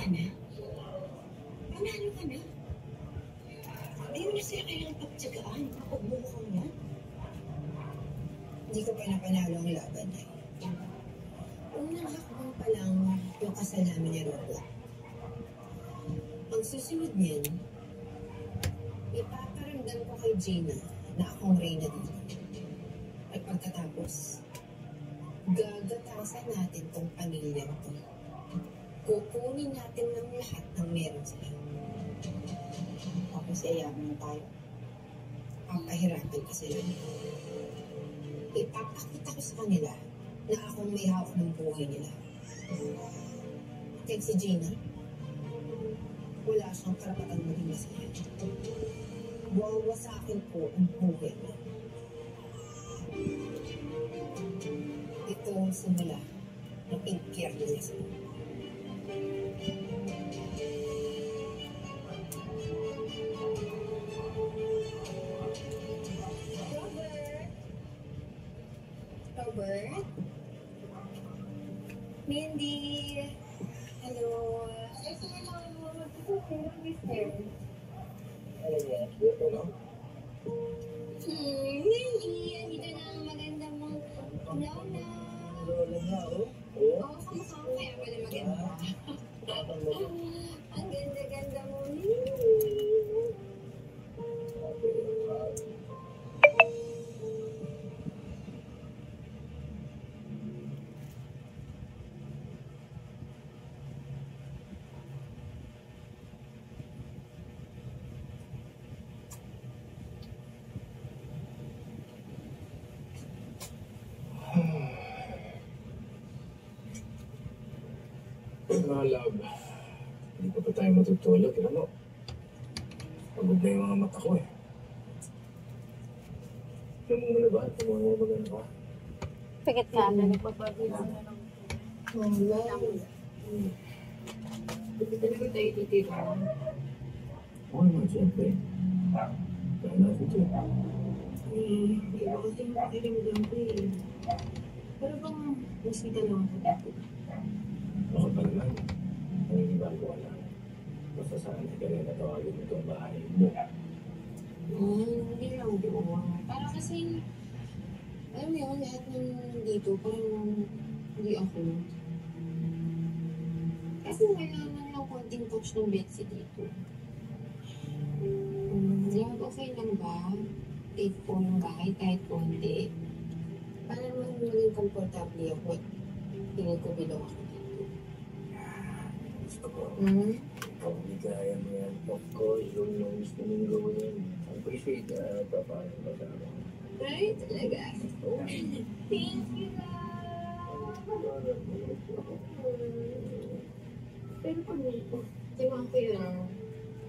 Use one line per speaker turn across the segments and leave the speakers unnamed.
ka na? Panalo ka na? Hindi mo na sila kailangang pagtsagaan. Pagbubukan yan.
Hindi ko pa napanalo ang laban eh. Unang hakbang pa lang yung kasal namin ni Robo. Ang susunod niyan, ipaparamdam ko kay Gina na akong reyna dito. At pagkatapos, gagatasan natin tong pamilyang to. Kukunin natin ng lahat ng meron sila. Tapos yayaman na tayo. Papahirapan ka sila. Ipapakita ko sa kanila na akong may hawak ng buhay nila. Kahit si Gina, wala siyang karapatang maging masaya. Wawasakin ko ang buhay niya. Ito ang simula ng impyerno niya sa mundo. Robert? Mindy? Hello? Mindy, andito na ang maganda mong lola.
Lola nga, oh.
Oo, kamukha ko kaya pala maganda. Ang ganda-ganda mo, Mindy.
Mga love, hindi pa tayo matutulog. Ano? Pagod na yung mga mata ko eh. Alam mo na ba? Alam mo maganda ba?
Pikit ka na.
Wala.
Hindi talaga tayo titira.
Oo naman, siyempre. Kaya natin ito.
Iba kasi yung pakiramdam ko eh. Pero bang nasita lang ako dito?
Ako pa naman. Naninibago ka lang. Basta saan ka rin natawagin mo itong bahay mo.
Hindi lang po. Para kasi, alam mo yun, lahat ng dito, parang hindi ako. Kasi kailangan lang konting touch ng Betsy dito. Lord, okay lang ba? Take po yung bahay kahit konti. Para naman maging komportable ako at tingin ko bilong ako dito.
Gusto ko. Ikaw ligaya mo yan. Of course, yung gusto mong gawin. Appreciate na papaano ba sa akin.
Right? Talaga. Thank you, love. Pero pag kailangan ko yun,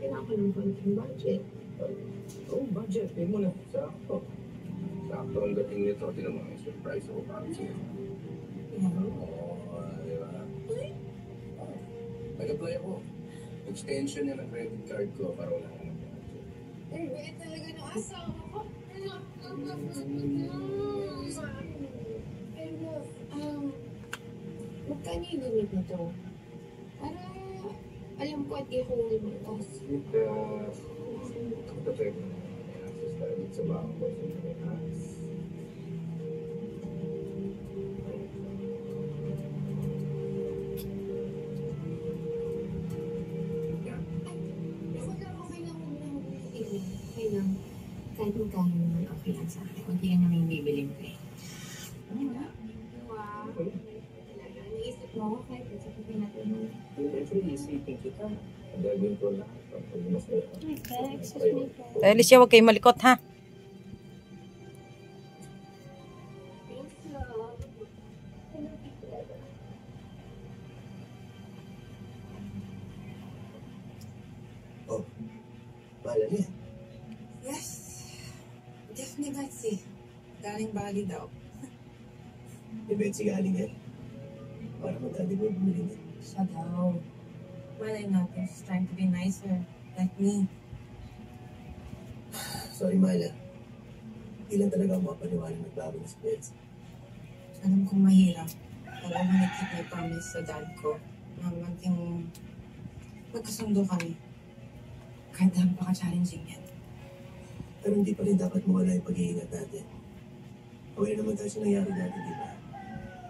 kailangan ko ng konting budget.
Oh, budget. Hindi mo na. Sakto. Sakto ang dating nito. Tinan mo yung surprise ako para sa'yo. Oo, di ba? Nag-apply ako. Extension na ng credit card ko para wala ka ng budget.
Ay, bait talaga ng asawa ko. Pero, magkano yung limit nito? Para alam ko at di ako lumitas.
Kapatay mo na may access tayo dito sa bangko.
Okay lang. Kahit magkano naman okay lang sa akin. Kunti lang naman yung bibilin ko eh. Wow. Naisip mo ako kahit sa sabihin natin mo.
Actually, isipin kita. Gagawin ko lahat. Pag masaya ka.
Alicia, huwag kayong malikot ha.
Oh, bahala niya.
Yes. Jeff ni Betsy. Galing Bali daw.
Ni Betsy galing yan. Para magdadi mo bumili niya.
Siya daw. Malay natin, she's trying to be nicer. Like me.
Sorry, Mala. Hindi lang talaga ako mapaniwala nagbago na si Betsy.
Alam kong mahirap. Pero I wanna keep my promise sa dad ko na maging Magkasundo kami. Kahit napaka-challenging yan.
Pero hindi pa rin dapat mawala yung pag-iingat natin. Aware naman tayo sa nangyari natin, di ba?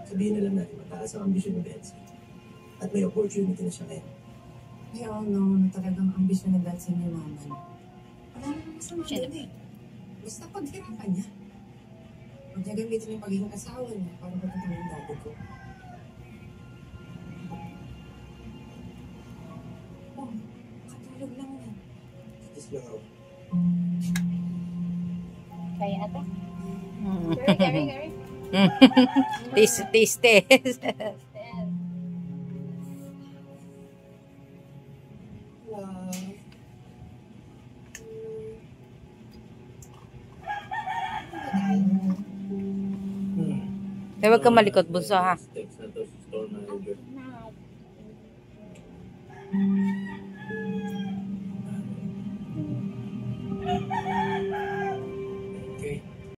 Sabihin na lang natin, mataas ang ambisyon ni Betsy. At may opportunity na siya ngayon.
We all know na talagang ambisyon na dahil sa inyo naman. Wala naman masama doon eh. Basta paghirapan niya. Huwag niya gamitin yung pagiging asawa niya para pagkatawin yung dati ko. Oh, katulog lang yan.
Just lang ako.
Kaya ate.
Gary.
Taste.
Wow.
Huwag kang malikot, bunso ha.
Text na to sa store manager.